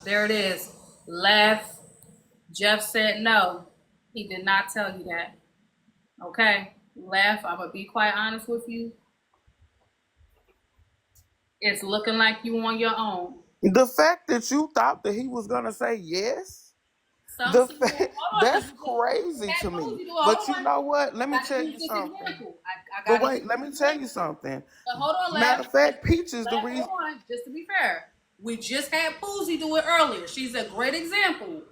There it is. Laugh. Jeff said no. He did not tell you that. Okay? Laugh. I'm going to be quite honest with you. It's looking like you on your own. The fact that you thought that he was gonna say yes, Some the see, well, fact hold on, because that's you crazy had to me. Boozy do it. But Hold you on. know what? Let I me got to tell use you this something. example. I But got to wait, use let this me tell you example. something. But hold on, Matter Laugh. of fact, Peach is the Laugh, reason. hold on. Just to be fair, we just had Boozy do it earlier. She's a great example.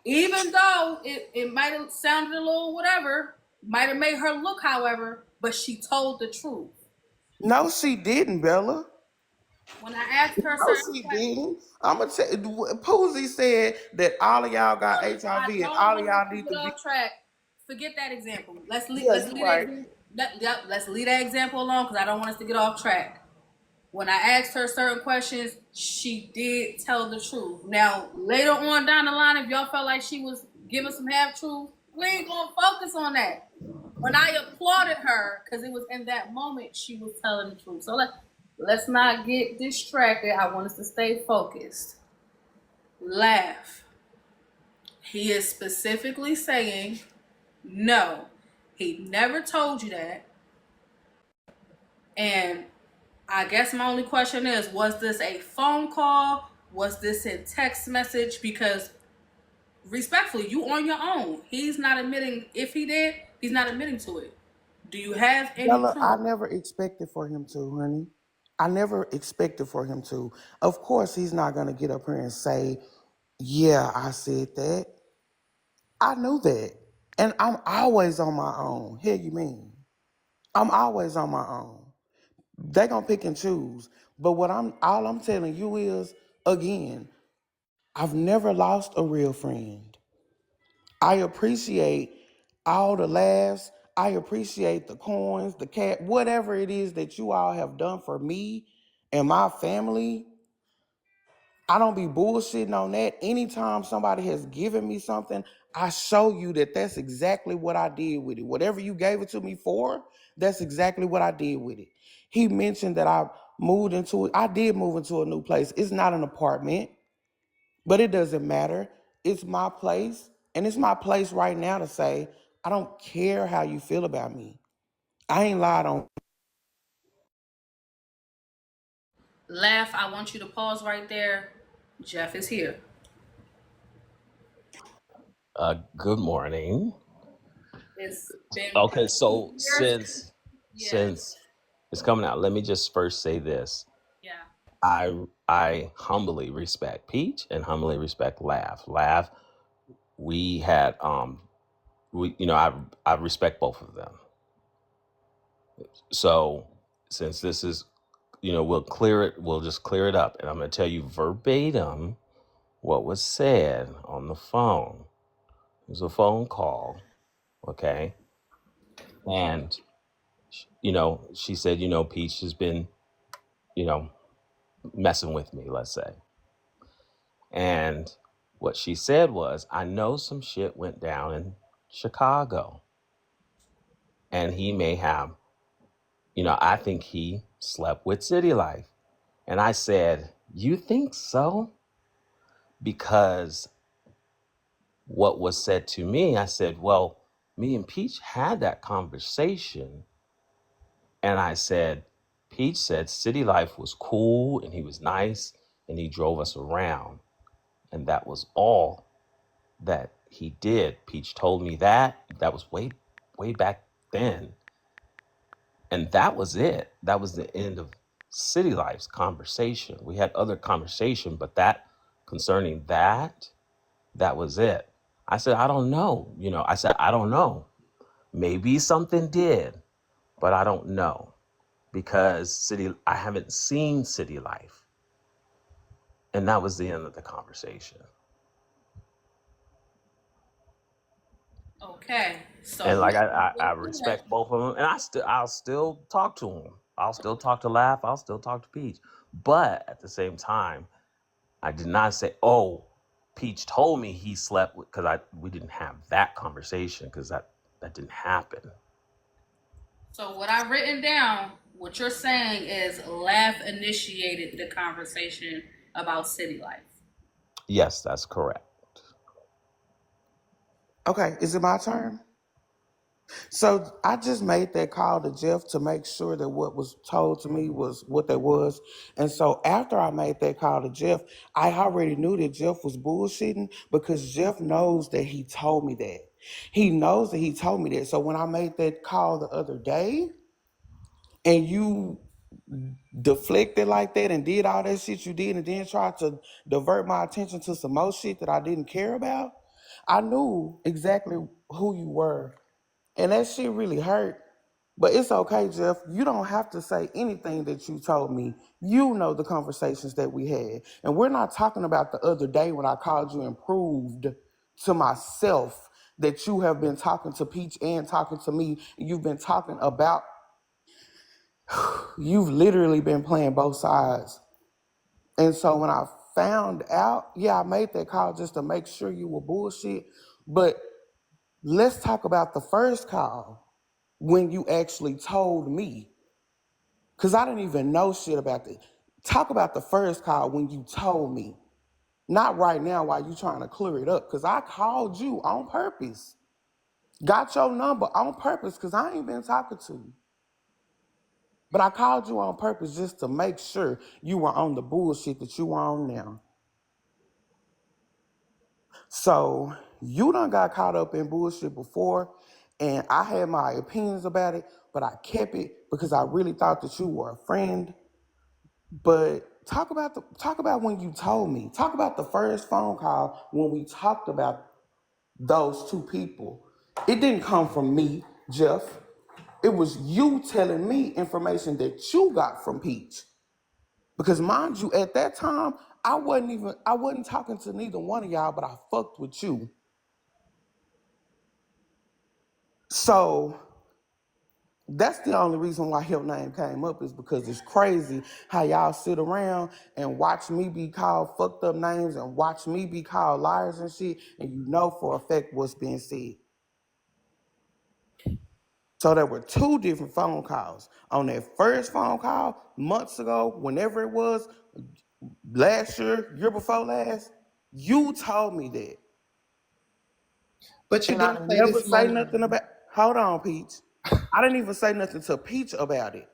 Even though it might have sounded a little whatever, might have made her look however, but she told the truth. No, she didn't, Bella. When I asked her No, certain she questions, didn't. I'm gonna tell. Poozy said that all of y'all got I HIV and don't all of want us y'all to need get to be. off track. Forget that example. Yeah, Let's you're leave that right. example. Let's leave that example alone because I don't want us to get off track. When I asked her certain questions, she did tell the truth. Now later on down the line, if y'all felt like she was giving some half truth, we ain't gonna focus on that. When I applauded her because it was in that moment she was telling the truth. So let's not get distracted. I want us to stay focused. Laugh. He is specifically saying no. He never told you that. And I guess my only question is, was this a phone call? Was this a text message? Because respectfully, you on your own. He's not admitting, if he did, he's not admitting to it. Do you have any Bella, I proof? never expected for him to, honey. I never expected for him to. Of course, he's not gonna get up here and say, "Yeah, I said that." I knew that, and I'm always on my own. Here, you mean? I'm always on my own. They gonna pick and choose. But all I'm telling you is, again, I've never lost a real friend. I appreciate all the laughs. I appreciate the coins, the cat, whatever it is that you all have done for me and my family. I don't be bullshitting on that. Anytime somebody has given me something, I show you that that's exactly what I did with it. Whatever you gave it to me for, that's exactly what I did with it. He mentioned that I moved into it. I did move into a new place. It's not an apartment, but it doesn't matter. It's my place, and it's my place right now to say, I don't care how you feel about me. I ain't lied on. Laugh, I want you to pause right there. Jeff is here. Good morning. It's been Okay, so years. Yeah, since it's coming out, let me just first say this. yeah. I humbly respect Peach and humbly respect Laugh. Laugh, we had we I respect both of them. So since this is we'll just clear it up and I'm gonna tell you verbatim what was said on the phone. It was a phone call, okay? And she said, Peach has been, you know, messing with me, let's say. And what she said was, I know some shit went down in Chicago. And he may have, I think he slept with City Life. And I said, you think so? Because what was said to me, I said, well, me and Peach had that conversation. And I said, Peach said City Life was cool and he was nice and he drove us around. And that was all that he did. Peach told me that. That was way back then. And that was it. That was the end of City Life's conversation. We had other conversation, but that concerning that was it. I said, I don't know. I said, I don't know. Maybe something did, but I don't know because I haven't seen City Life. And that was the end of the conversation. Okay, And so like I respect both of them, and I'll still talk to them. I'll still talk to Laugh. I'll still talk to Peach. But at the same time, I did not say, "Oh, Peach told me he slept with," because I we didn't have that conversation because that didn't happen. so what I've written down, what you're saying is Laugh initiated the conversation about city life. Yes, that's correct. Okay, is it my turn? So I just made that call to Jeff to make sure that what was told to me was what that was. And so after I made that call to Jeff, I already knew that Jeff was bullshitting because Jeff knows that he told me that. He knows that he told me that. So when I made that call the other day and you deflected like that and did all that shit you did and then tried to divert my attention to some more shit that I didn't care about, I knew exactly who you were. And that shit really hurt. But it's okay, Jeff. You don't have to say anything that you told me. You know the conversations that we had. And we're not talking about the other day when I called you and proved to myself that you have been talking to Peach and talking to me. You've been talking about, you've literally been playing both sides. And so when I found out, yeah, I made that call just to make sure you were bullshit. But let's talk about the first call when you actually told me. Because I didn't even know shit about it. Talk about the first call when you told me. Not right now while you trying to clear it up. Because I called you on purpose. Got your number on purpose because I ain't been talking to you. But I called you on purpose just to make sure you were on the bullshit that you on now. So you done got caught up in bullshit before, and I had my opinions about it, but I kept it because I really thought that you were a friend. But talk about when you told me. Talk about the first phone call when we talked about those two people. It didn't come from me, Jeff. It was you telling me information that you got from Peach. Because mind you, at that time, I wasn't talking to neither one of y'all, but I fucked with you. So that's the only reason why your name came up is because it's crazy how y'all sit around and watch me be called fucked up names and watch me be called liars and shit, and you know for a fact what's being said. So there were two different phone calls. On that first phone call, months ago, whenever it was, last year before last, you told me that. But you And I didn't didn't say never this say morning. nothing about, hold on, Peach. I didn't even say nothing to Peach about it.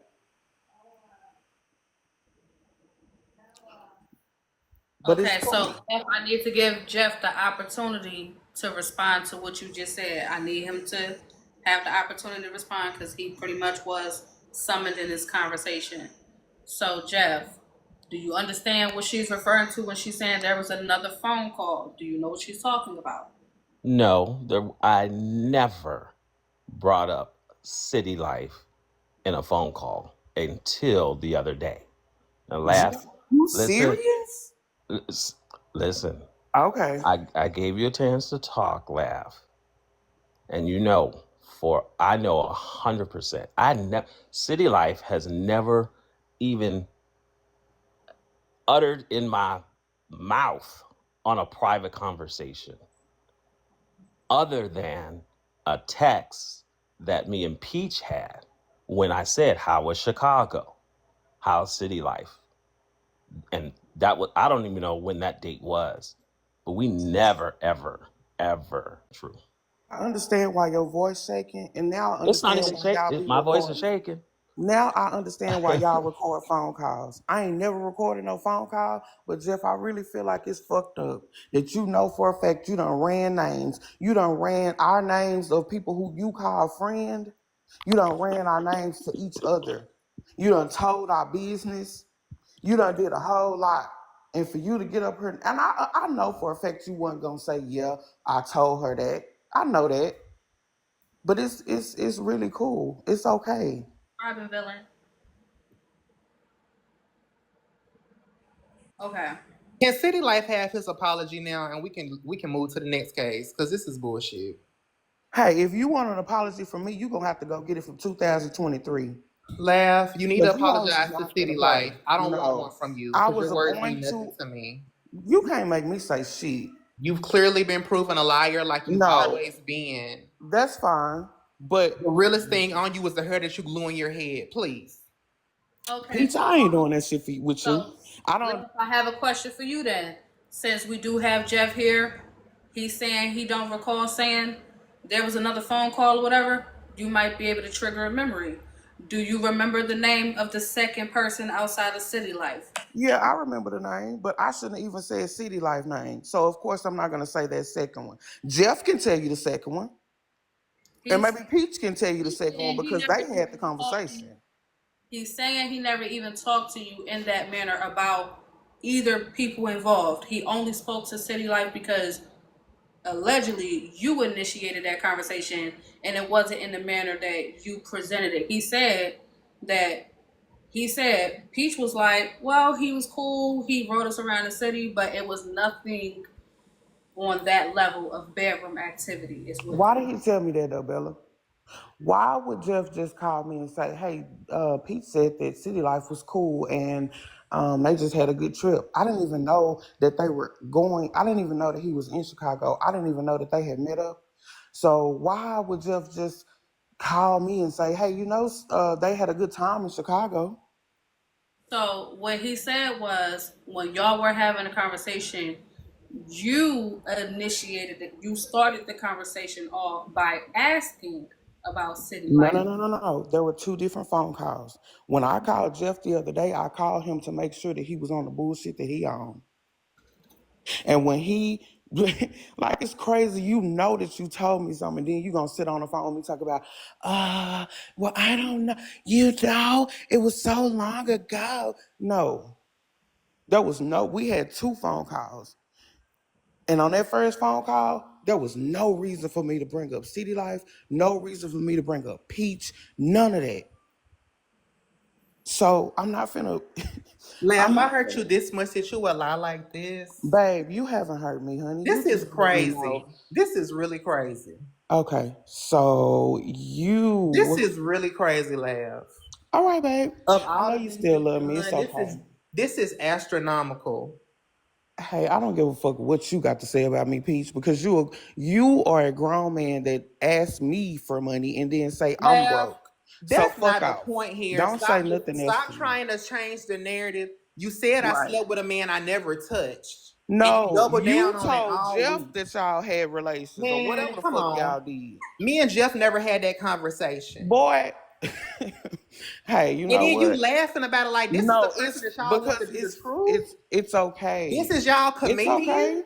But it's Okay, so cool. Jeff, I need to give Jeff the opportunity to respond to what you just said. I need him to have the opportunity to respond because he pretty much was summoned in this conversation. So, Jeff, do you understand what she's referring to when she's saying there was another phone call? Do you know what she's talking about? No, I never brought up city life in a phone call until the other day. Now, Jeff, laugh. you Listen, serious? lis- listen. Okay. I gave you a chance to talk, laugh, and I know 100%. City life has never even uttered in my mouth on a private conversation, other than a text that me and Peach had when I said, "How was Chicago? How's city life?" And I don't even know when that date was, but we never, ever, ever true. I understand why your voice shaking, and now I It's not understand even why y'all be my voice is recording. shaking. Now I understand why y'all record phone calls. I ain't never recorded no phone call, but Jeff, I really feel like it's fucked up that you know for a fact you done ran names. You done ran our names of people who you call friend. You done ran our names to each other. You done told our business. You done did a whole lot. And for you to get up here, and I know for a fact you wasn't gonna say, yeah, I told her that. I know that. But it's really cool. It's okay. Robin Villain. Okay. Can City Life have his apology now, and we can move to the next case because this is bullshit. Hey, if you want an apology from me, you're gonna have to go get it from 2023. Laugh. You need to Because you hoes is apologize to not City gonna play. Life. I don't want one No. from you I because was your words mean going nothing to, to me. you can't make me say shit. You've clearly been proven a liar like you've No, always been. that's fine. But The realest thing on you is the hair that you glue in your head. Please. Okay, Peach, so I ain't doing that shit with you. so I Lev, don't I have a question for you then. since we do have Jeff here, he's saying he don't recall saying there was another phone call or whatever, you might be able to trigger a memory. Do you remember the name of the second person outside of City Life? Yeah, I remember the name, but I shouldn't even say City Life name. So of course I'm not gonna say that second one. Jeff can tell you the second one. And He's maybe Peach can tell you the second one saying he because never they even had the talked to you. conversation. He's saying he never even talked to you in that manner about either people involved. He only spoke to City Life because allegedly you initiated that conversation and it wasn't in the manner that you presented it. He said Peach was like, well, he was cool, he rode us around the city, but it was nothing on that level of bedroom activity is what Why did he tell me that though, Bella? Why would Jeff just call me and say, hey, Pete said that City Life was cool and they just had a good trip? I didn't even know that they were going. I didn't even know that he was in Chicago. I didn't even know that they had met up. So why would Jeff just call me and say, hey, they had a good time in Chicago? So what he said was when y'all were having a conversation, you initiated it. You started the conversation off by asking about City No, Life. no, no, no, no, no. There were two different phone calls. When I called Jeff the other day, I called him to make sure that he was on the bullshit that he on. And when he, like, it's crazy, that you told me something, then you gonna sit on the phone with me talk about, well, I don't know, it was so long ago. No, we had two phone calls. And on that first phone call, there was no reason for me to bring up City Life, no reason for me to bring up Peach, none of that. So I'm not finna, Lamb, I'm if I not hurt you finna, this much that you will lie like this. babe, you haven't hurt me, honey. This You is just let me know. crazy. This is really crazy. Okay, so This is really crazy, Lav. all right, babe. Of I all know the you things still you've love me. It's done, okay. this is astronomical. Hey, I don't give a fuck what you got to say about me, Peach, because you are a grown man that asks me for money and then say I'm Lav, broke. So that's fuck not the off. point here. Don't say nothing else Stop to me. trying to change the narrative. You said I Right. slept with a man I never touched. And you No, doubled you down on it told all Jeff week. that y'all had relations or Man, whatever the come fuck on. y'all did. Me and Jeff never had that conversation. Boy, hey, you And know then you what? laughing about it like this is the No, person it's that y'all want to because be the truth. it's This okay. is y'all It's comedian. okay.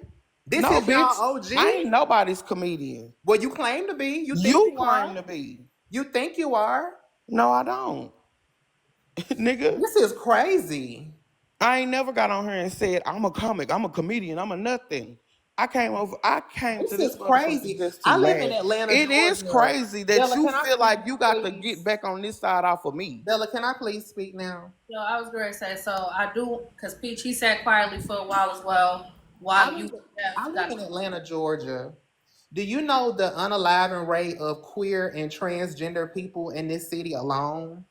This No, is y'all bitch, I OG. ain't nobody's comedian. Well, you claim to be. You think You you claim are. to be. You think you are. No, I don't. Nigga, This is crazy. I ain't never got on here and said I'm a comic, I'm a comedian, I'm a nothing. I came to This this is motherfucker crazy. just to I live in laugh. Atlanta, It is Georgia. crazy that Bella, you can I feel speak, like you got to get please? back on this side off of me. Bella, can I please speak now? So I was going to say, so I do, because Peach, he sat quietly for a while as well, I while you live, I Jeff live got in Atlanta, Georgia. Do you know the unaliving rate of queer and transgender people in this city alone?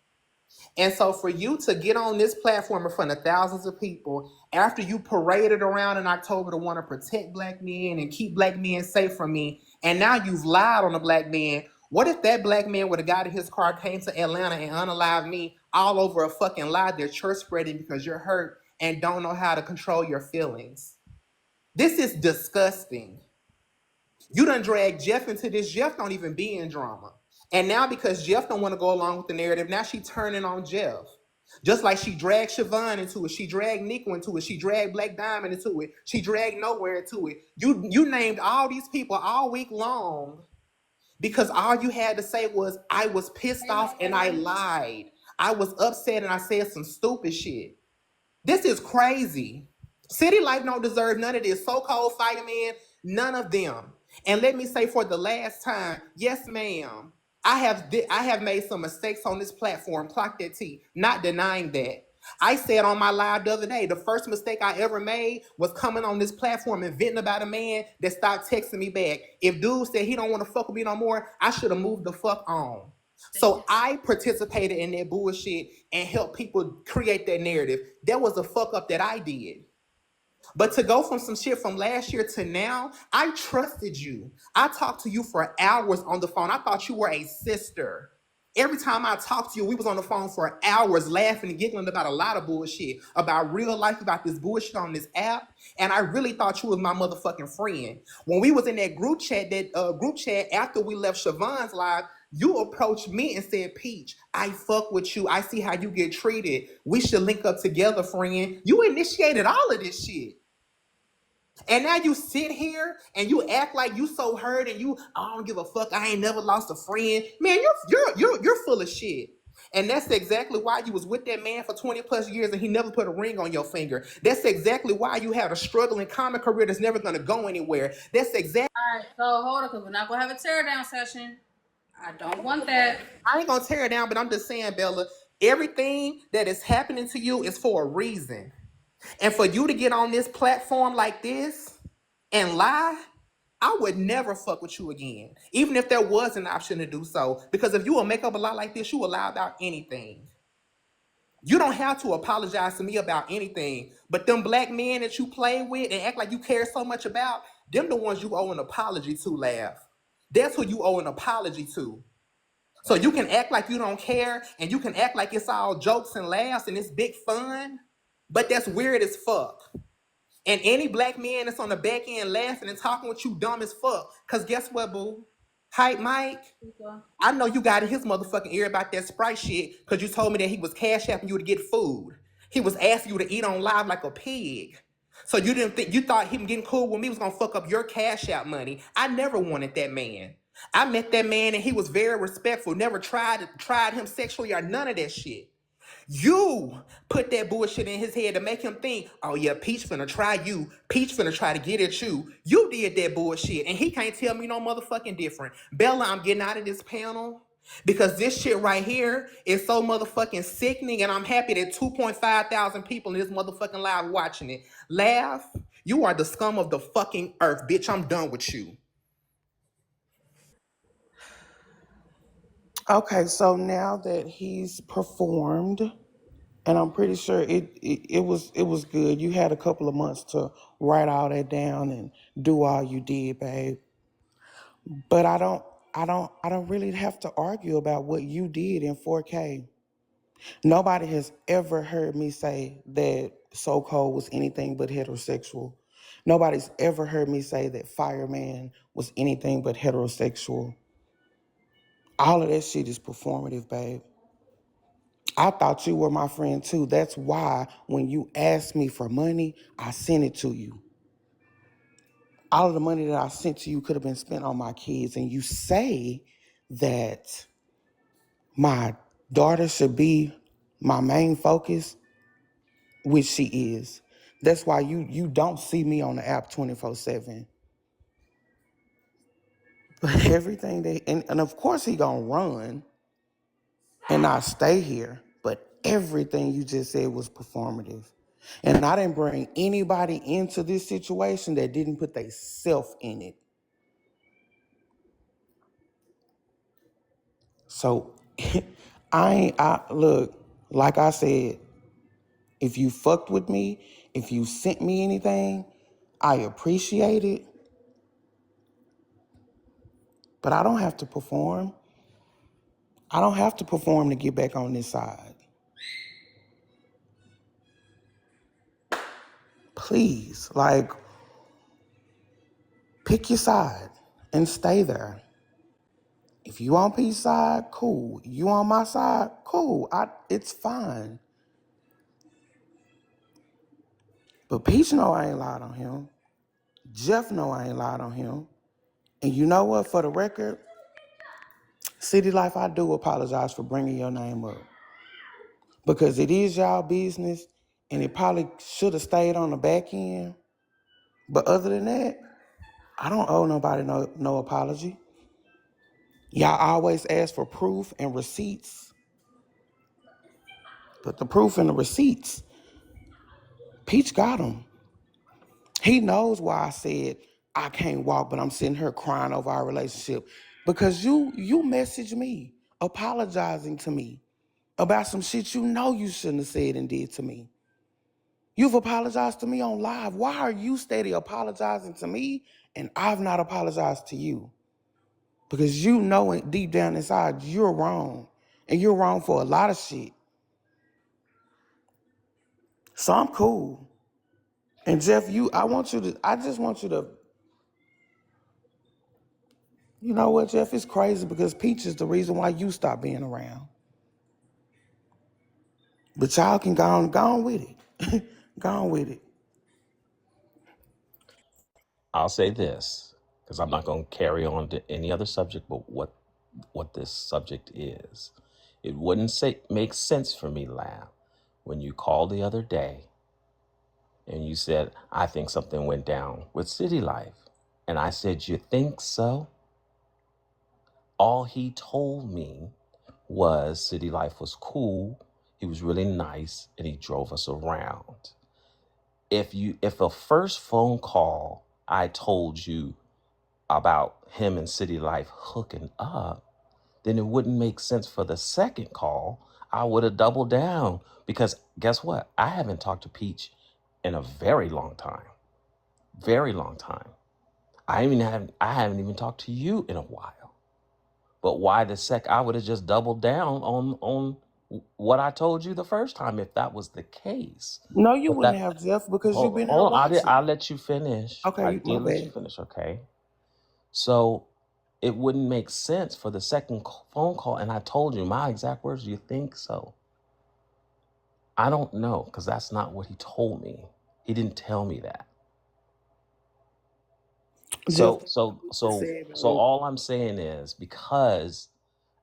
And so for you to get on this platform in front of thousands of people after you paraded around in October to want to protect black men and keep black men safe from me, and now you've lied on a black man. What if that black man would have got in his car, came to Atlanta and unalived me all over a fucking lie that you're spreading because you're hurt and don't know how to control your feelings? This is disgusting. You done drag Jeff into this. Jeff don't even be in drama. And now because Jeff don't want to go along with the narrative, now she turning on Jeff. Just like she dragged Siobhan into it. She dragged Nico into it. She dragged Black Diamond into it. She dragged Nowhere into it. You named all these people all week long because all you had to say was, I was pissed off and I lied. I was upset and I said some stupid shit. This is crazy. City Life don't deserve none of this. So-called fireman, none of them. And let me say for the last time, yes, ma'am. I have made some mistakes on this platform. Clock that T. Not denying that. I said on my live the other day, the first mistake I ever made was coming on this platform and venting about a man that stopped texting me back. If dude said he don't want to fuck with me no more, I should have moved the fuck on. So I participated in that bullshit and helped people create that narrative. That was a fuck up that I did. But to go from some shit from last year to now, I trusted you. I talked to you for hours on the phone. I thought you were a sister. Every time I talked to you, we was on the phone for hours laughing and giggling about a lot of bullshit, about real life, about this bullshit on this app. And I really thought you was my motherfucking friend. When we was in that group chat after we left Siobhan's live, you approached me and said, Peach, I fuck with you. I see how you get treated. We should link up together, friend. You initiated all of this shit. And now you sit here and you act like you so hurt and I don't give a fuck. I ain't never lost a friend. Man, you're full of shit. And that's exactly why you was with that man for 20 plus years and he never put a ring on your finger. That's exactly why you had a struggling comic career that's never gonna go anywhere. That's exactly. All right, so hold on, because we're not gonna have a tear down session. I don't want that. I ain't gonna tear it down, but I'm just saying, Bella, everything that is happening to you is for a reason. And for you to get on this platform like this and lie, I would never fuck with you again, even if there was an option to do so. Because if you will make up a lie like this, you will lie about anything. You don't have to apologize to me about anything. But them black men that you play with and act like you care so much about, them the ones you owe an apology to, Laugh. That's who you owe an apology to. So you can act like you don't care and you can act like it's all jokes and laughs and it's big fun, but that's weird as fuck. And any black man that's on the back end laughing and talking with you dumb as fuck. Cause guess what, boo? Hype Mike, I know you got in his motherfucking ear about that Sprite shit because you told me that he was cash apping you to get food. He was asking you to eat on live like a pig. So you thought him getting cool with me was gonna fuck up your cash out money. I never wanted that man. I met that man and he was very respectful, never tried him sexually or none of that shit. You put that bullshit in his head to make him think, oh yeah, Peach finna try you. Peach finna try to get at you. You did that bullshit and he can't tell me no motherfucking different. Bella, I'm getting out of this panel because this shit right here is so motherfucking sickening and I'm happy that 2.5 thousand people in this motherfucking live watching it. Laugh, you are the scum of the fucking earth. Bitch, I'm done with you. Okay, so now that he's performed, and I'm pretty sure it was good. You had a couple of months to write all that down and do all you did, babe. But I don't really have to argue about what you did in 4K. Nobody has ever heard me say that So Cold was anything but heterosexual. Nobody's ever heard me say that Fireman was anything but heterosexual. All of that shit is performative, babe. I thought you were my friend too. That's why when you asked me for money, I sent it to you. All of the money that I sent to you could have been spent on my kids. And you say that my daughter should be my main focus, which she is. That's why you don't see me on the app 24/7. But everything and of course he gonna run and not stay here. But everything you just said was performative. And I didn't bring anybody into this situation that didn't put their self in it. So look, like I said, if you fucked with me, if you sent me anything, I appreciate it. But I don't have to perform. I don't have to perform to get back on this side. Please, pick your side and stay there. If you on Pete's side, cool. You on my side, cool. It's fine. But Peach know I ain't lied on him. Jeff know I ain't lied on him. And you know what? For the record, City Life, I do apologize for bringing your name up. Because it is y'all business, and it probably should have stayed on the back end. But other than that, I don't owe nobody no apology. Y'all always ask for proof and receipts. But the proof and the receipts, Peach got them. He knows why I said I can't walk, but I'm sitting here crying over our relationship. Because you messaged me, apologizing to me about some shit you know you shouldn't have said and did to me. You've apologized to me on live. Why are you steady apologizing to me and I've not apologized to you? Because you know it deep down inside you're wrong. And you're wrong for a lot of shit. So I'm cool. And Jeff, I just want you to, you know what, Jeff, it's crazy because Peach is the reason why you stopped being around. But y'all can go on with it. Go on with it. I'll say this because I'm not going to carry on to any other subject but what this subject is. It wouldn't make sense for me, Lab, when you called the other day and you said, I think something went down with City Life. And I said, you think so? All he told me was City Life was cool. He was really nice and he drove us around. If a first phone call I told you about him and City Life hooking up, then it wouldn't make sense for the second call. I would have doubled down because guess what? I haven't talked to Peach in a very long time. Very long time. I haven't even talked to you in a while. But why I would have just doubled down on what I told you the first time if that was the case. No, you But wouldn't have, Jeff, because you've been here hold on, watching. I'll let you finish. I Okay, my did let you bad. finish, okay? So it wouldn't make sense for the second phone call. And I told you my exact words, you think so? I don't know because that's not what he told me. He didn't tell me that. Jeff, So all I'm saying is because,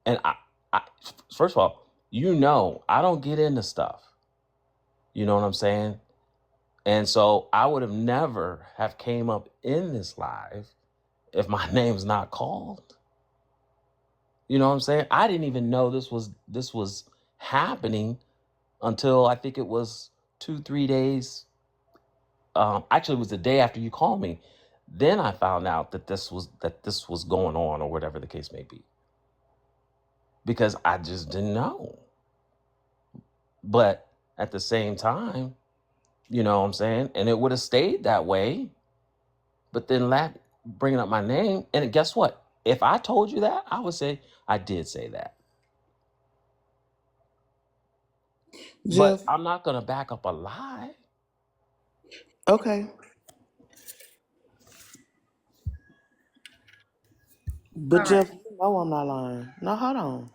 and I first of all, I don't get into stuff. You know what I'm saying? And so I would have never have came up in this live if my name's not called. You know what I'm saying? I didn't even know this was happening until I think it was 2-3 days. Actually, it was the day after you called me. Then I found out that this was going on, or whatever the case may be, because I just didn't know. But at the same time, you know what I'm saying, and it would have stayed that way. But then bringing up my name, and guess what? If I told you that, I would say I did say that. Jeff, But I'm not gonna back up a lie. okay. But All right. Jeff, you know I'm not lying. No, hold on.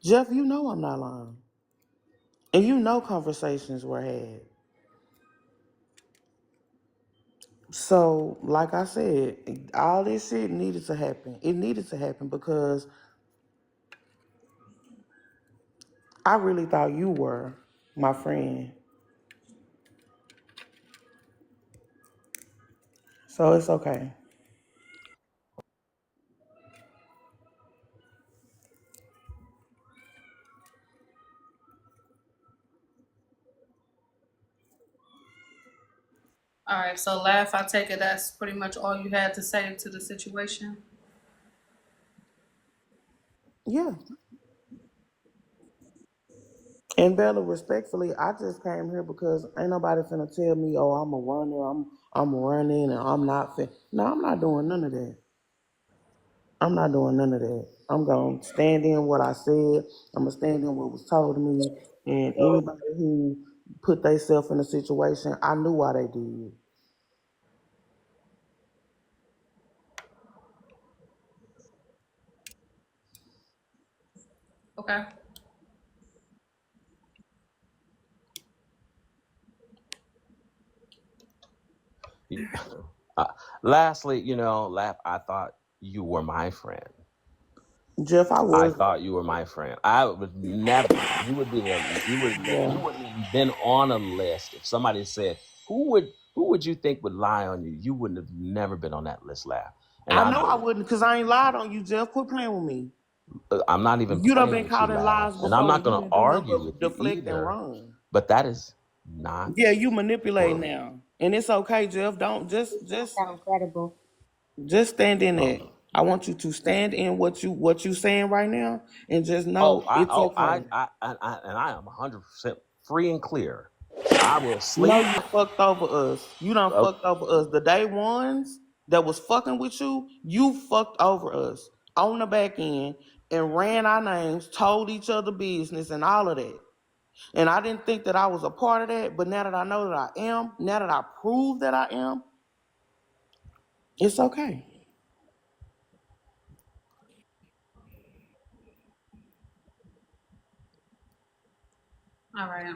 Jeff, you know I'm not lying. And you know conversations were had. So, like I said, all this shit needed to happen. It needed to happen because I really thought you were my friend. So it's okay. All right. So, laugh. I take it that's pretty much all you had to say to the situation. Yeah. And Bella, respectfully, I just came here because ain't nobody finna tell me, oh, I'm a runner, I'm running and I'm not fit. No, I'm not doing none of that. I'm not doing none of that. I'm gonna stand in what I said. I'm gonna stand in what was told to me. And anybody who put themselves in a situation, I knew why they did. Okay. Lastly, I thought you were my friend. Jeff, I I was. thought you were my friend. I would never. You would be the. You Yeah. wouldn't even been on a list. If somebody said who would you think would lie on you, you wouldn't have never been on that list, Laugh. And I know I wouldn't because I ain't lied on you, Jeff. Quit playing with me. I'm not even You done playing been with you, caught in Laugh, lies and I'm before not and you going to didn't do nothing argue with but you deflect and either. run. But that is not Yeah, you manipulating true. now. And it's okay, Jeff. Don't Sound credible. just stand in Oh, it. I want you to stand in what you saying right now and just oh, know I, it's oh, okay. and I am 100% free and clear. I will No, sleep. you fucked over us. You done Oh, fucked over us. The day ones that was fucking with you, you fucked over us on the back end. and ran our names, told each other business and all of that. And I didn't think that I was a part of that, but now that I know that I am, now that I prove that I am, it's okay. All right.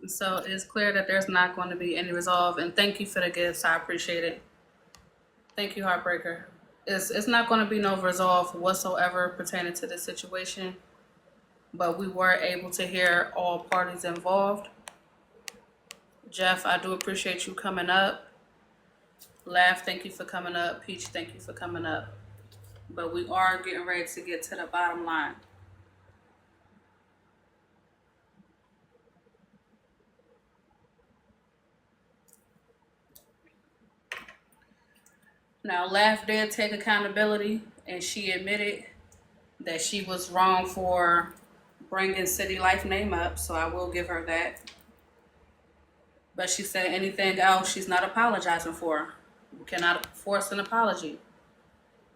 So it's clear that there's not going to be any resolve. And thank you for the gifts. I appreciate it. Thank you, Heartbreaker. It's not going to be no resolve whatsoever pertaining to this situation. But we were able to hear all parties involved. Jeff, I do appreciate you coming up. Laugh, thank you for coming up. Peach, thank you for coming up. But we are getting ready to get to the bottom line. Now, Laugh did take accountability, and she admitted that she was wrong for bringing City Life name up, so I will give her that. But she said anything else she's not apologizing for. We cannot force an apology.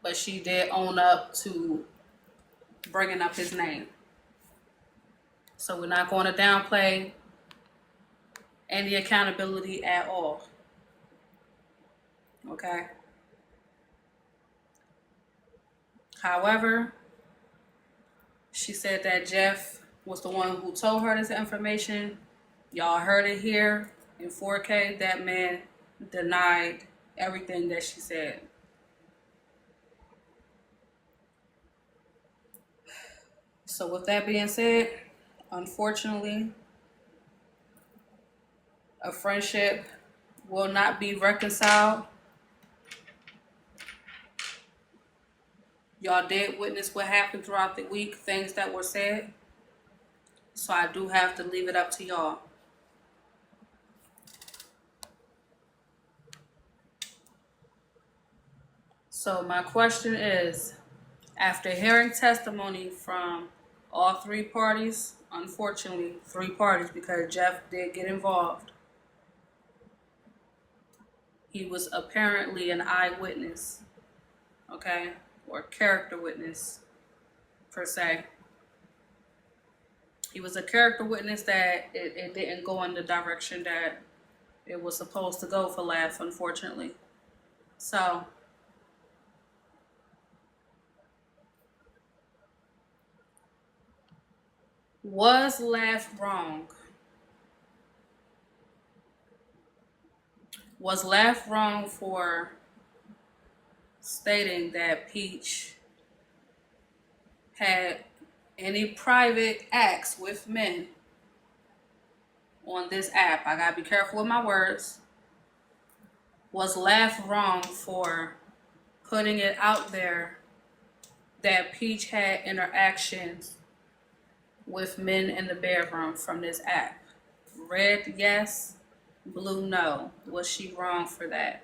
But she did own up to bringing up his name. So we're not going to downplay any accountability at all. Okay? However, she said that Jeff was the one who told her this information. Y'all heard it here in 4K. That man denied everything that she said. So with that being said, unfortunately, a friendship will not be reconciled. Y'all did witness what happened throughout the week, things that were said. So I do have to leave it up to y'all. So my question is, after hearing testimony from all three parties, unfortunately, three parties because Jeff did get involved. He was apparently an eyewitness, okay, or character witness, per se. He was a character witness that it didn't go in the direction that it was supposed to go for Laugh, unfortunately. So, was Laugh wrong? Was Laugh wrong for stating that Peach had any private acts with men on this app? I gotta be careful with my words. Was Laugh wrong for putting it out there that Peach had interactions with men in the bedroom from this app? Red, yes. Blue, no. Was she wrong for that?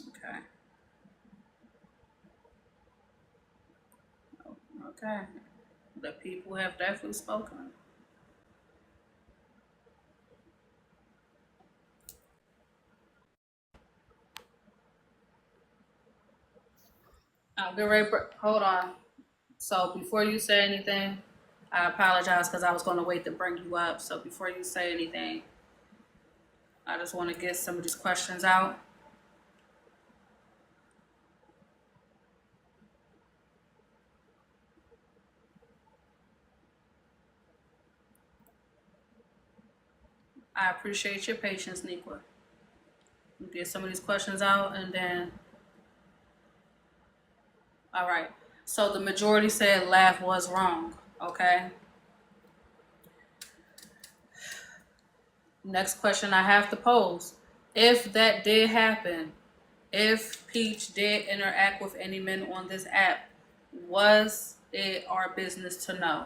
Okay. Okay. The people have definitely spoken. I'm getting ready. Hold on. So before you say anything, I apologize because I was going to wait to bring you up. So before you say anything, I just want to get some of these questions out. I appreciate your patience, Nikwa. Get some of these questions out and then, all right. So the majority said Laugh was wrong, okay? Next question I have to pose. If that did happen, if Peach did interact with any men on this app, was it our business to know?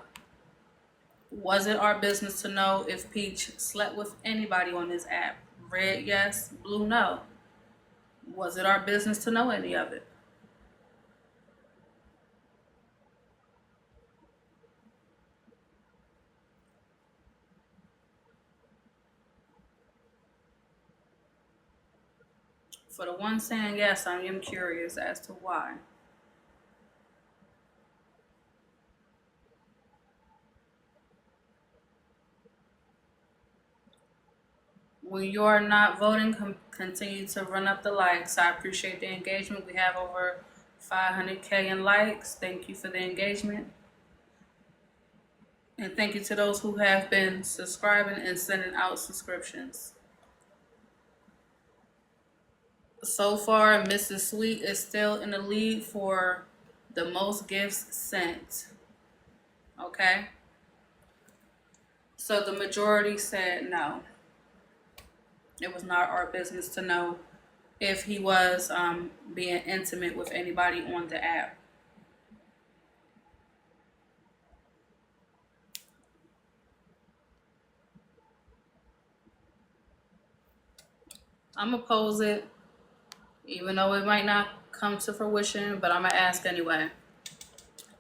Was it our business to know if Peach slept with anybody on this app? Red, yes. Blue, no. Was it our business to know any of it? For the one saying yes, I am curious as to why. When you are not voting, continue to run up the likes. I appreciate the engagement. We have over 500K in likes. Thank you for the engagement. And thank you to those who have been subscribing and sending out subscriptions. So far, Mrs. Sweet is still in the lead for the most gifts sent. Okay? So the majority said no. It was not our business to know if he was being intimate with anybody on the app. I'm going to pose it, even though it might not come to fruition, but I'm going to ask anyway.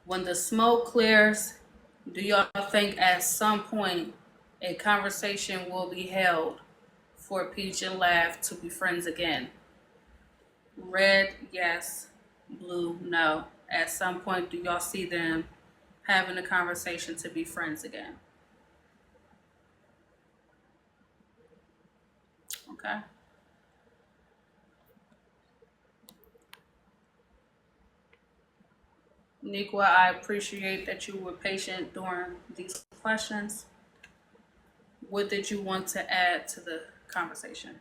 When the smoke clears, do y'all think at some point a conversation will be held for Peach and Laugh to be friends again? Red, yes. Blue, no. At some point, do y'all see them having a conversation to be friends again? Okay. Nikwa, I appreciate that you were patient during these questions. What did you want to add to the conversation?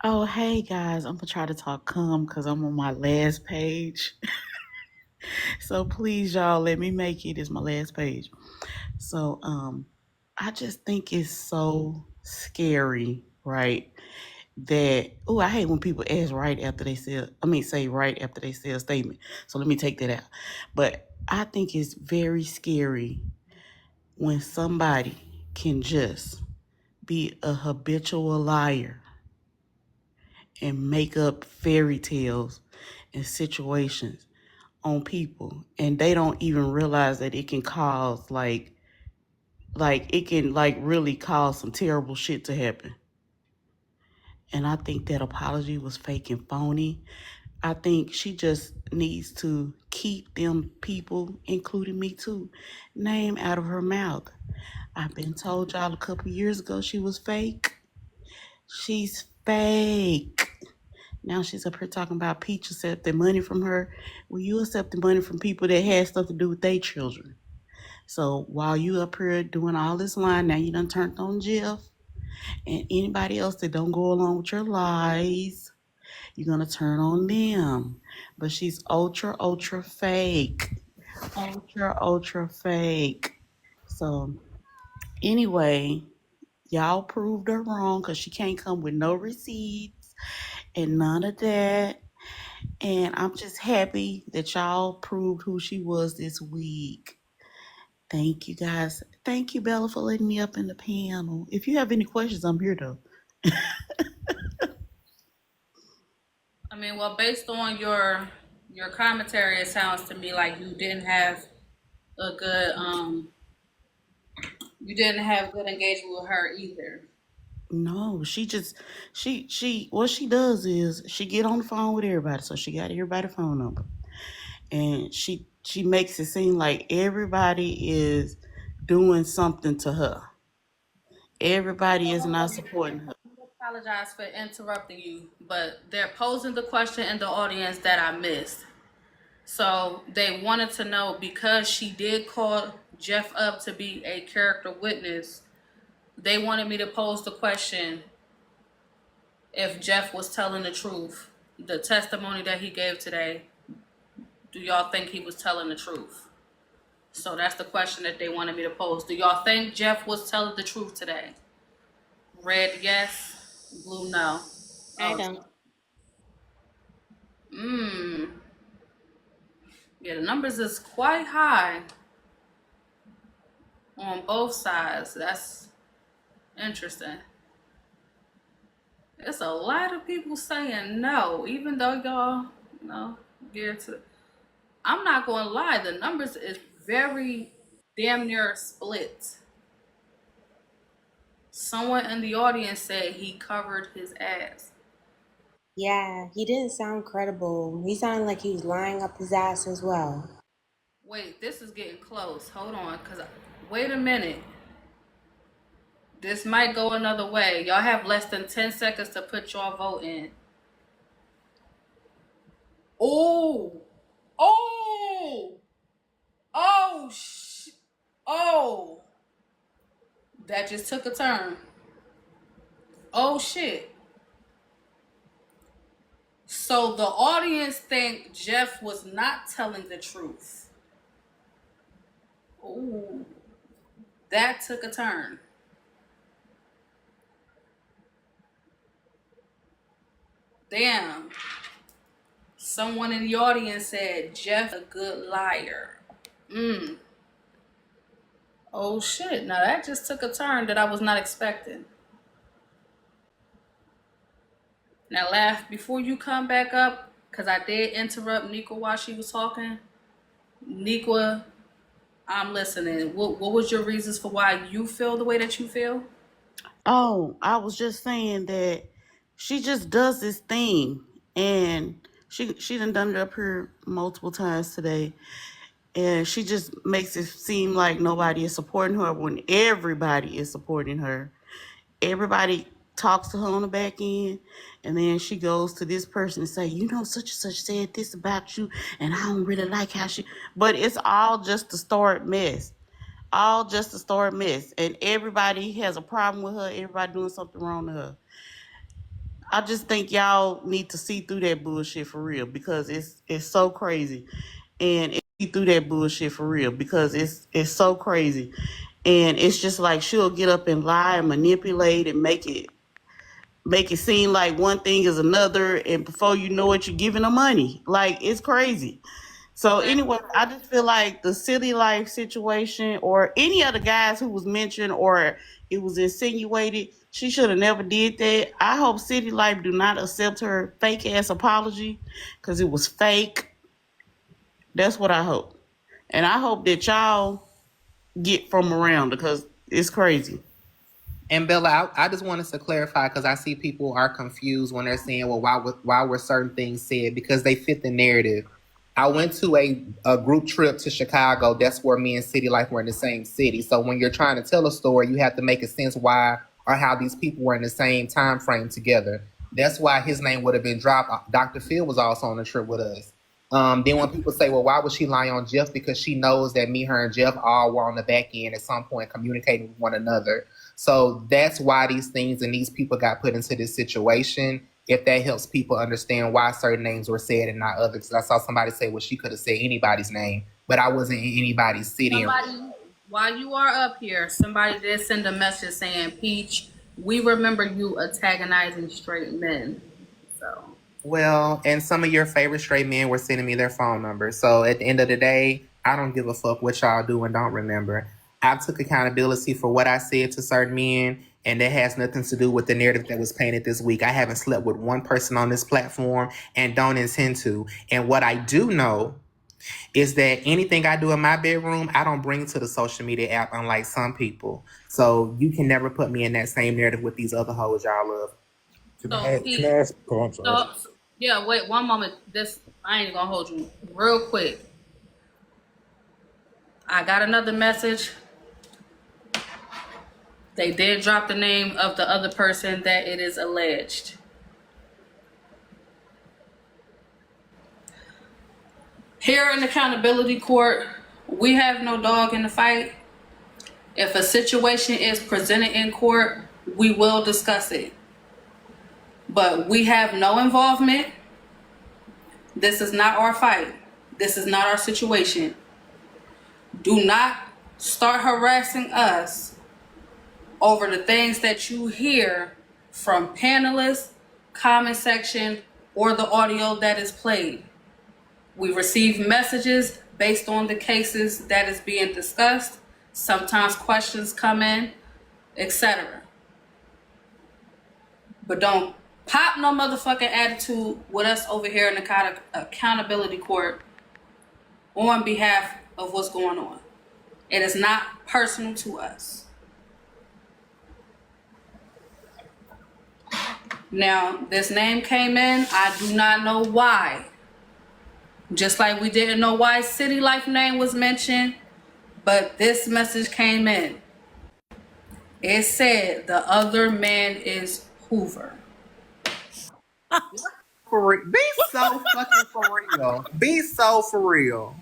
Oh, hey guys, I'm gonna try to talk calm because I'm on my last page. So please, y'all, let me make it. It's my last page. So, I just think it's so scary, right? That I hate when people ask right after they say. Say right after they say a statement. So let me take that out. But I think it's very scary when somebody can just be a habitual liar and make up fairy tales and situations on people, and they don't even realize that it can cause it can really cause some terrible shit to happen. And I think that apology was fake and phony. I think she just needs to keep them people, including me too, name out of her mouth. I've been told y'all a couple years ago she was fake. She's fake. Now she's up here talking about Peach accepting money from her. Well, you accepting money from people that had stuff to do with their children. So while you up here doing all this lying, now you done turned on Jeff and anybody else that don't go along with your lies, you're gonna turn on them. But she's ultra fake. Ultra fake. So anyway, y'all proved her wrong because she can't come with no receipts and none of that. And I'm just happy that y'all proved who she was this week. Thank you guys. Thank you, Bella, for letting me up in the panel. If you have any questions, I'm here though. I mean, well, based on your commentary, it sounds to me like you didn't have a good you didn't have good engagement with her either. No, she what she does is she get on the phone with everybody. So she got everybody's phone number. And she makes it seem like everybody is doing something to her. Everybody is not supporting her. I apologize for interrupting you, but they're posing the question in the audience that I missed. So they wanted to know, because she did call Jeff up to be a character witness, they wanted me to pose the question if Jeff was telling the truth. The testimony that he gave today, do y'all think he was telling the truth? So that's the question that they wanted me to pose. Do y'all think Jeff was telling the truth today? Red, yes. Blue, no. I don't. Yeah, the numbers is quite high on both sides. That's interesting. It's a lot of people saying no, even though y'all, geared to. I'm not gonna lie, the numbers is very damn near split. Someone in the audience said he covered his ass. Yeah, he didn't sound credible. He sounded like he was lying up his ass as well. Wait, this is getting close. Hold on, wait a minute. This might go another way. Y'all have less than 10 seconds to put your vote in. Oh, oh, oh, oh. That just took a turn. Oh shit. So the audience think Jeff was not telling the truth. Ooh, that took a turn. Damn. Someone in the audience said Jeff a good liar. Oh shit. Now that just took a turn that I was not expecting. Now laugh before you come back up, because I did interrupt Niqua while she was talking. Niqua, I'm listening. What was your reasons for why you feel the way that you feel? Oh, I was just saying that she just does this thing, and she done it up here multiple times today, and she just makes it seem like nobody is supporting her when everybody is supporting her. Everybody talks to her on the back end, and then she goes to this person and say, you know, such and such said this about you, and I don't really like how she. But it's all just to start mess. All just to start mess, and everybody has a problem with her. Everybody doing something wrong to her. I just think y'all need to see through that bullshit for real, because it's so crazy, and see through that bullshit for real, because it's so crazy, and it's just like she'll get up and lie and manipulate and make it seem like one thing is another, and before you know it, you're giving her money. Like, it's crazy. So anyway, I just feel like the City Life situation, or any other guys who was mentioned or it was insinuated, she should have never did that. I hope City Life do not accept her fake ass apology, because it was fake. That's what I hope. And I hope that y'all get from around, because it's crazy. And Bella, I just want us to clarify, because I see people are confused when they're saying, well, why were certain things said? Because they fit the narrative. I went to a group trip to Chicago. That's where me and City Life were in the same city. So when you're trying to tell a story, you have to make a sense why or how these people were in the same time frame together. That's why his name would have been dropped. Dr. Phil was also on the trip with us. Then when people say, well, why would she lie on Jeff? Because she knows that me, her, and Jeff all were on the back end at some point communicating with one another. So that's why these things and these people got put into this situation. If that helps people understand why certain names were said and not others. I saw somebody say, well, she could have said anybody's name, but I wasn't in anybody's city. While you are up here, somebody did send a message saying, Peach, we remember you antagonizing straight men. So. Well, and some of your favorite straight men were sending me their phone numbers. So at the end of the day, I don't give a fuck what y'all do and don't remember. I took accountability for what I said to certain men, and that has nothing to do with the narrative that was painted this week. I haven't slept with one person on this platform and don't intend to. And what I do know is that anything I do in my bedroom, I don't bring to the social media app, unlike some people. So you can never put me in that same narrative with these other hoes y'all love. Can I ask? Oh, I'm sorry. Yeah, wait one moment. I ain't gonna hold you. Real quick. I got another message. They did drop the name of the other person that it is alleged. Here in accountability court, we have no dog in the fight. If a situation is presented in court, we will discuss it. But we have no involvement. This is not our fight. This is not our situation. Do not start harassing us over the things that you hear from panelists, comment section, or the audio that is played. We receive messages based on the cases that is being discussed. Sometimes questions come in, etc. But don't pop no motherfucking attitude with us over here in the accountability court on behalf of what's going on. It is not personal to us. Now, this name came in. I do not know why. Just like we didn't know why City Life name was mentioned, but this message came in. It said the other man is Hoover. For real. Be so fucking for real. Be so for real.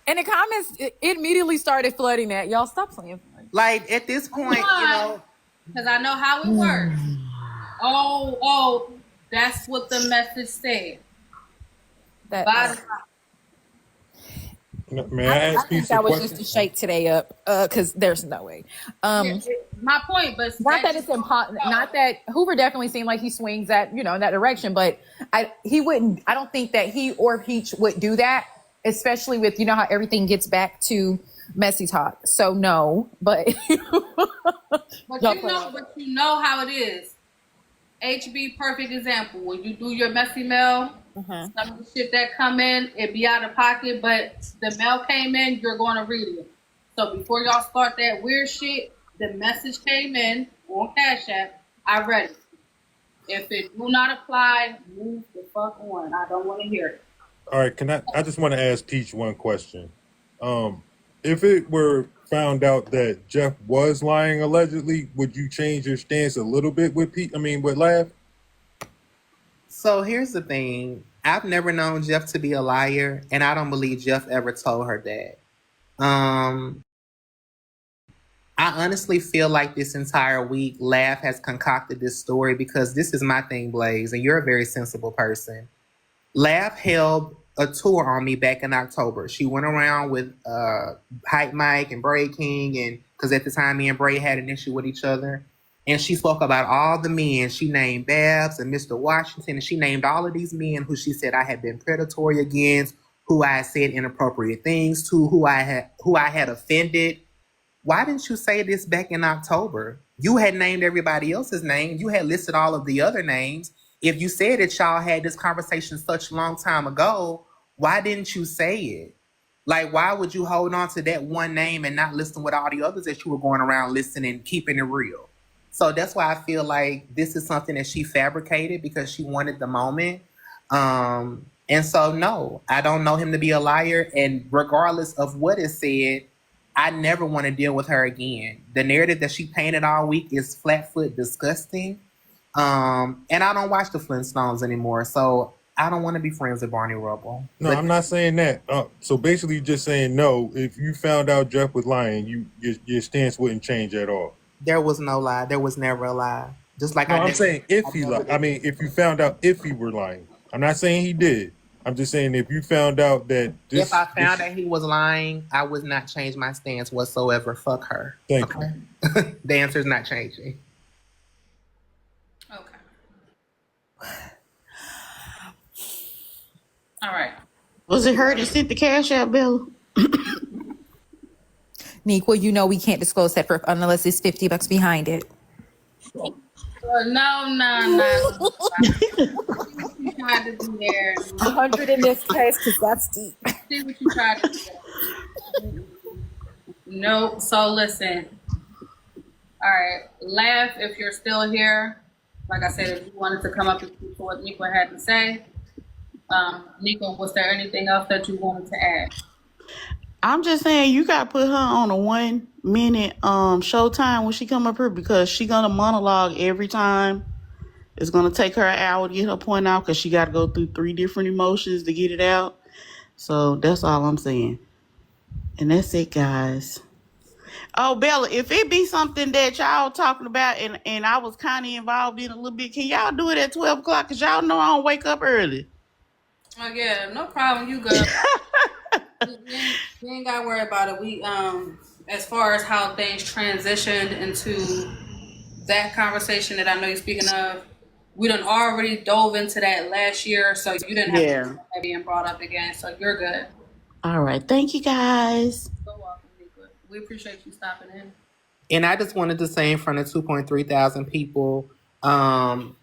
And the comments it immediately started flooding that. Y'all stop playing. Like at this point, because I know how it works. Oh, that's what the message said. May I ask think that was just to shake today up, because there's no way. My point, but not that it's impossible. Not that Hoover definitely seemed like he swings that in that direction, but he wouldn't. I don't think that he or Peach would do that, especially with how everything gets back to messy talk. So no, but but you know how it is. HB, perfect example. When you do your messy mail, some of the shit that come in, it be out of pocket, but the mail came in, you're going to read it. So before y'all start that weird shit, the message came in on Cash App. I read it. If it do not apply, move the fuck on. I don't want to hear it. All right, I just want to ask Peach one question. If it were found out that Jeff was lying allegedly, would you change your stance a little bit with Lav? So here's the thing. I've never known Jeff to be a liar, and I don't believe Jeff ever told her that. I honestly feel like this entire week, Lav has concocted this story because this is my thing, Blaze, and you're a very sensible person. Lav held a tour on me back in October. She went around with Hype Mike and Bray King, and because at the time me and Bray had an issue with each other. And she spoke about all the men. She named Babs and Mr. Washington, and she named all of these men who she said I had been predatory against, who I had said inappropriate things to, who I had offended. Why didn't you say this back in October? You had named everybody else's name. You had listed all of the other names. If you said that y'all had this conversation such a long time ago, why didn't you say it? Like, why would you hold on to that one name and not listen with all the others that you were going around listening, keeping it real? So that's why I feel like this is something that she fabricated because she wanted the moment. And so, no, I don't know him to be a liar. And regardless of what is said, I never want to deal with her again. The narrative that she painted all week is flat-foot disgusting. And I don't watch the Flintstones anymore. So I don't want to be friends with Barney Rubble. No, I'm not saying that. So basically you're just saying no. If you found out Jeff was lying, your stance wouldn't change at all. There was no lie. There was never a lie. Just like I'm saying if he lied. If you found out if he were lying. I'm not saying he did. I'm just saying if you found out that if I found that he was lying, I would not change my stance whatsoever. Fuck her. Thank you. The answer is not changing. Okay. All right. Was it her that sent the Cash App, Bella? Neek, well, we can't disclose that unless it's $50 behind it. No. You tried to do there. 100 in this case, because that's deep. See what you tried to do. Nope. So listen. All right, Laugh if you're still here. Like I said, if you wanted to come up and speak to what Nico had to say. Nico, was there anything else that you wanted to add? I'm just saying you gotta put her on a 1 minute showtime when she come up here because she gonna monologue every time. It's gonna take her an hour to get her point out because she gotta go through 3 different emotions to get it out. So that's all I'm saying. And that's it, guys. Oh, Bella, if it be something that y'all talking about and I was kind of involved in a little bit, can y'all do it at 12 o'clock? Because y'all know I don't wake up early. Oh, yeah, no problem. You good. We ain't got to worry about it. We, as far as how things transitioned into that conversation that I know you're speaking of, we done already dove into that last year, so you didn't have to have being brought up again, so you're good. All right. Thank you, guys. You're welcome, Nico. We appreciate you stopping in. And I just wanted to say in front of 2.3 thousand people, and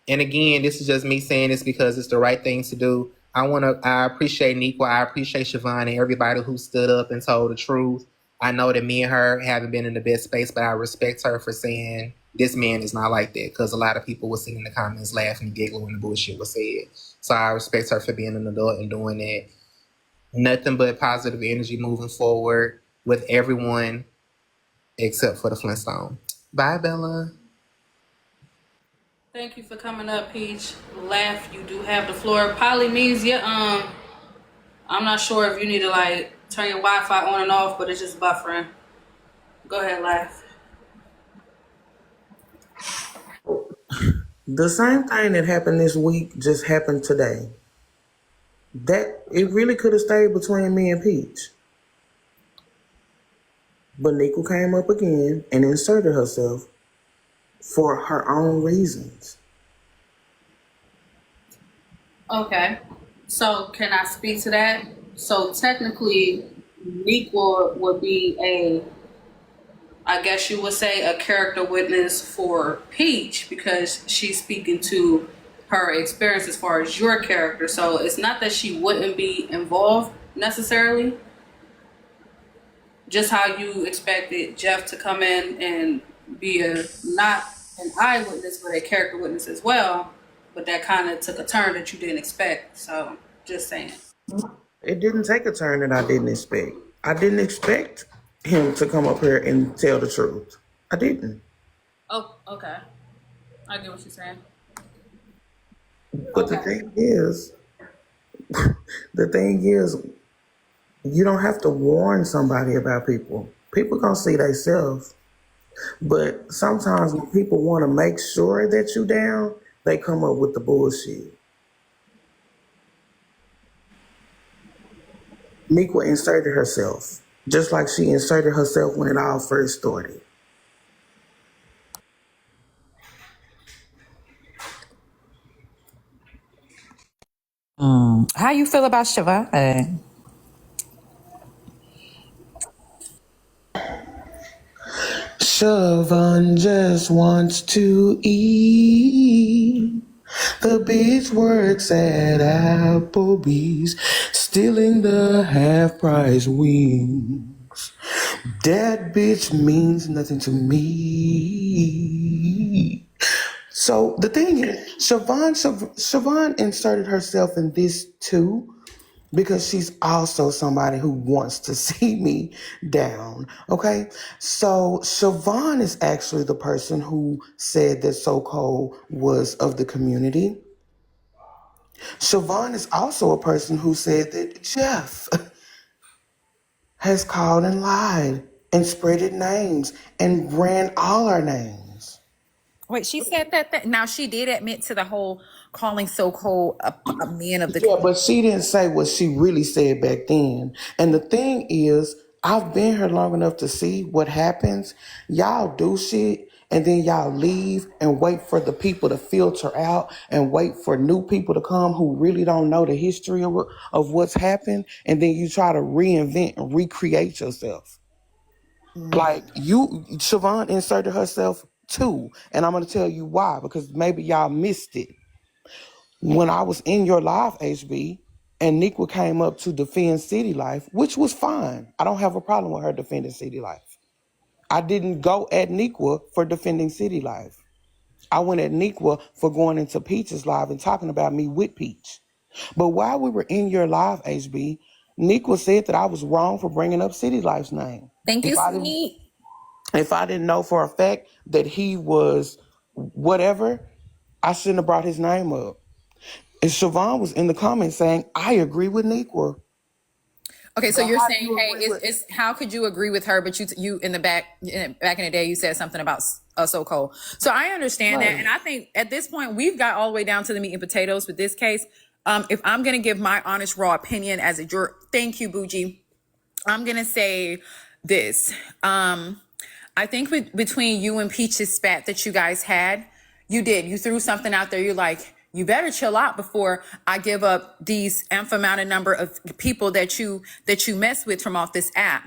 again, this is just me saying this because it's the right thing to do. I appreciate Nico. I appreciate Siobhan and everybody who stood up and told the truth. I know that me and her haven't been in the best space, but I respect her for saying this man is not like that, because a lot of people were sitting in the comments laughing and giggling when the bullshit was said. So I respect her for being an adult and doing that. Nothing but positive energy moving forward with everyone except for the Flintstone. Bye, Bella. Thank you for coming up, Peach. Laugh, you do have the floor. Polynesia, I'm not sure if you need to like turn your Wi-Fi on and off, but it's just buffering. Go ahead, Laugh. The same thing that happened this week just happened today. That it really could have stayed between me and Peach. But Nika came up again and inserted herself for her own reasons. Okay. So can I speak to that? So technically, Nequa would be I guess you would say, a character witness for Peach because she's speaking to her experience as far as your character. So it's not that she wouldn't be involved necessarily. Just how you expected Jeff to come in and be not an eyewitness, but a character witness as well. But that kind of took a turn that you didn't expect. So just saying. It didn't take a turn that I didn't expect. I didn't expect him to come up here and tell the truth. I didn't. Oh, okay. I get what you're saying. But Okay. the thing is, you don't have to warn somebody about people. People gonna see themselves. But sometimes when people want to make sure that you down, they come up with the bullshit. Nequa inserted herself, just like she inserted herself when it all first started. How you feel about Siobhan? Siobhan just wants to eat. The bitch works at Applebee's, stealing the half-price wings. That bitch means nothing to me. So the thing is, Siobhan inserted herself in this too because she's also somebody who wants to see me down. Okay? So Siobhan is actually the person who said that So Cold was of the community. Siobhan is also a person who said that Jeff has called and lied and spreaded names and ran all our names. Wait, she said that. Now she did admit to the whole calling So Cold a man of the. Yeah, but she didn't say what she really said back then. And the thing is, I've been here long enough to see what happens. Y'all do shit and then y'all leave and wait for the people to filter out and wait for new people to come who really don't know the history of what's happened. And then you try to reinvent and recreate yourself. Like Siobhan inserted herself too. And I'm going to tell you why, because maybe y'all missed it. When I was in your live, HB, and Nequa came up to defend City Life, which was fine. I don't have a problem with her defending City Life. I didn't go at Nequa for defending City Life. I went at Nequa for going into Peach's live and talking about me with Peach. But while we were in your live, HB, Nequa said that I was wrong for bringing up City Life's name. Thank you, sweet. If I didn't know for a fact that he was whatever, I shouldn't have brought his name up. And Siobhan was in the comments saying, I agree with Nequa. Okay, so But you're how do saying, you hey, agree with- it's how could you agree with her? But you in the back in the day, you said something about So Cold. So I understand that, Right. and I think at this point we've got all the way down to the meat and potatoes with this case. If I'm gonna give my honest, raw opinion as a juror, thank you, Bougie. I'm gonna say this. I think between you and Peach's spat that you guys had, you threw something out there. You're like, you better chill out before I give up these amount of number of people that you mess with from off this app.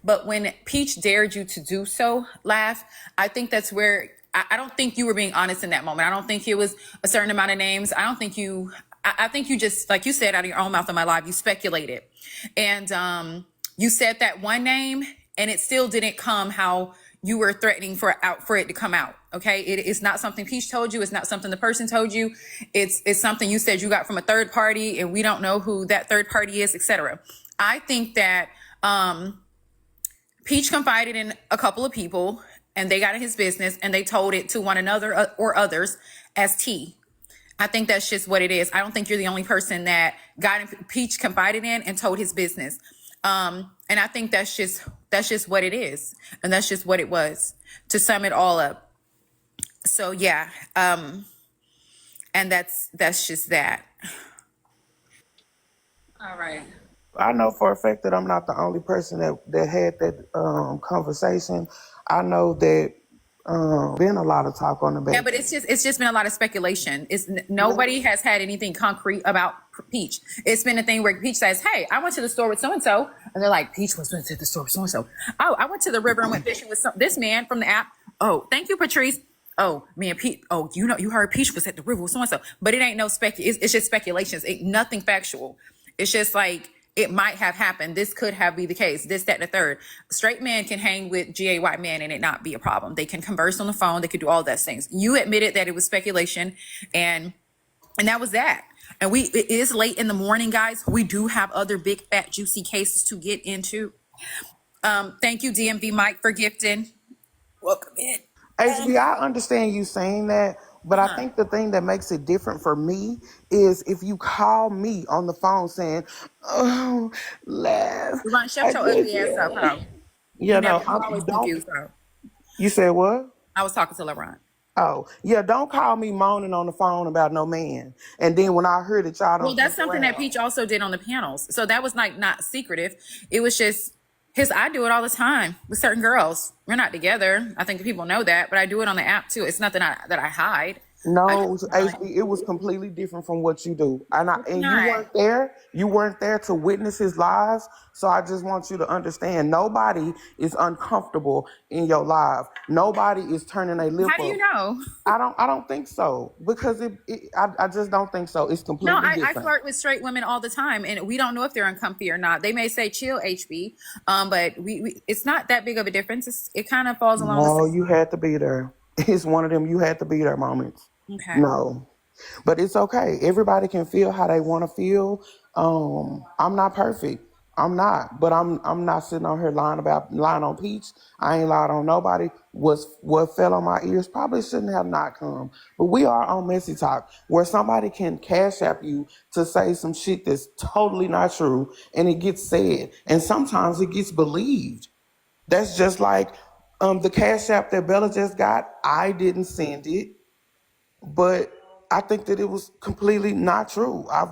But when Peach dared you to do so, Laugh, I think that's where I don't think you were being honest in that moment. I don't think it was a certain amount of names. I think you just, like you said out of your own mouth on my live, you speculated. And you said that one name and it still didn't come how you were threatening for it to come out. Okay, it is not something Peach told you. It's not something the person told you. It's something you said you got from a third party, and we don't know who that third party is, etc. I think that Peach confided in a couple of people, and they got in his business, and they told it to one another or others as T. I think that's just what it is. I don't think you're the only person that Peach confided in and told his business. And I think that's just what it is. And that's just what it was, to sum it all up. So yeah. And that's just that. All right. I know for a fact that I'm not the only person that had that conversation. I know that been a lot of talk on the back. Yeah, but it's just been a lot of speculation. Nobody has had anything concrete about Peach. It's been a thing where Peach says, "Hey, I went to the store with so and so," and they're like, "Peach went to the store with so and so." "Oh, I went to the river and went fishing with this man from the app." "Oh, thank you, Patrice." "Oh, me and Pete. Oh, you heard Peach was at the river with so and so." But it ain't no it's just speculations. Ain't nothing factual. It's just like, it might have happened. This could have be the case. This, that, and the third. Straight men can hang with GAY men and it not be a problem. They can converse on the phone. They could do all those things. You admitted that it was speculation, and that was that. And it is late in the morning, guys. We do have other big, fat, juicy cases to get into. Thank you, DMV Mike, for gifting. Welcome in. HB, I understand you saying that, but I think the thing that makes it different for me is if you call me on the phone saying, "Oh, laugh." Ron, shut your ugly ass up, ho. You know, I'm always confused, ho. You said what? I was talking to LeBron. Oh, yeah, don't call me moaning on the phone about no man. And then when I heard that y'all don't... Well, that's something that Peach also did on the panels. So that was like not secretive. It was just I do it all the time with certain girls. We're not together. I think people know that, but I do it on the app too. It's nothing that I hide. No, HB, it was completely different from what you do. And you weren't there. You weren't there to witness his lives. So I just want you to understand, nobody is uncomfortable in your life. Nobody is turning their lip up. How do you know? I don't think so, because I just don't think so. It's completely different. I flirt with straight women all the time, and we don't know if they're uncomfy or not. They may say chill, HB, but we it's not that big of a difference. It kind of falls along. No, you had to be there. It's one of them you had to be there moments. Okay. No, but it's okay. Everybody can feel how they want to feel. I'm not perfect. I'm not, but I'm not sitting on here lying on Peach. I ain't lied on nobody. What fell on my ears probably shouldn't have not come. But we are on Messy Talk, where somebody can cash app you to say some shit that's totally not true, and it gets said, and sometimes it gets believed. That's just like the cash app that Bella just got. I didn't send it, but I think that it was completely not true. I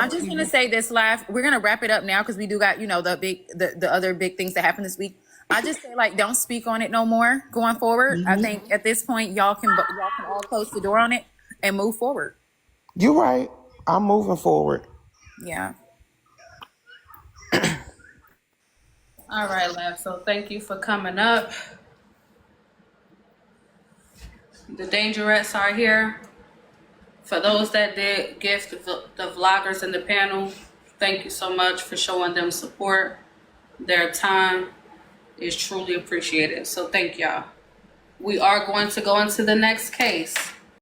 just want to say this live. We're gonna wrap it up now because we do got the other big things that happened this week. I just say, like, don't speak on it no more going forward. I think at this point y'all can all close the door on it and move forward. You're right. I'm moving forward. Yeah. All right, Lab. So thank you for coming up. The Dangerettes are here. For those that did gift the vloggers in the panel, thank you so much for showing them support. Their time is truly appreciated. So thank y'all. We are going to go into the next case.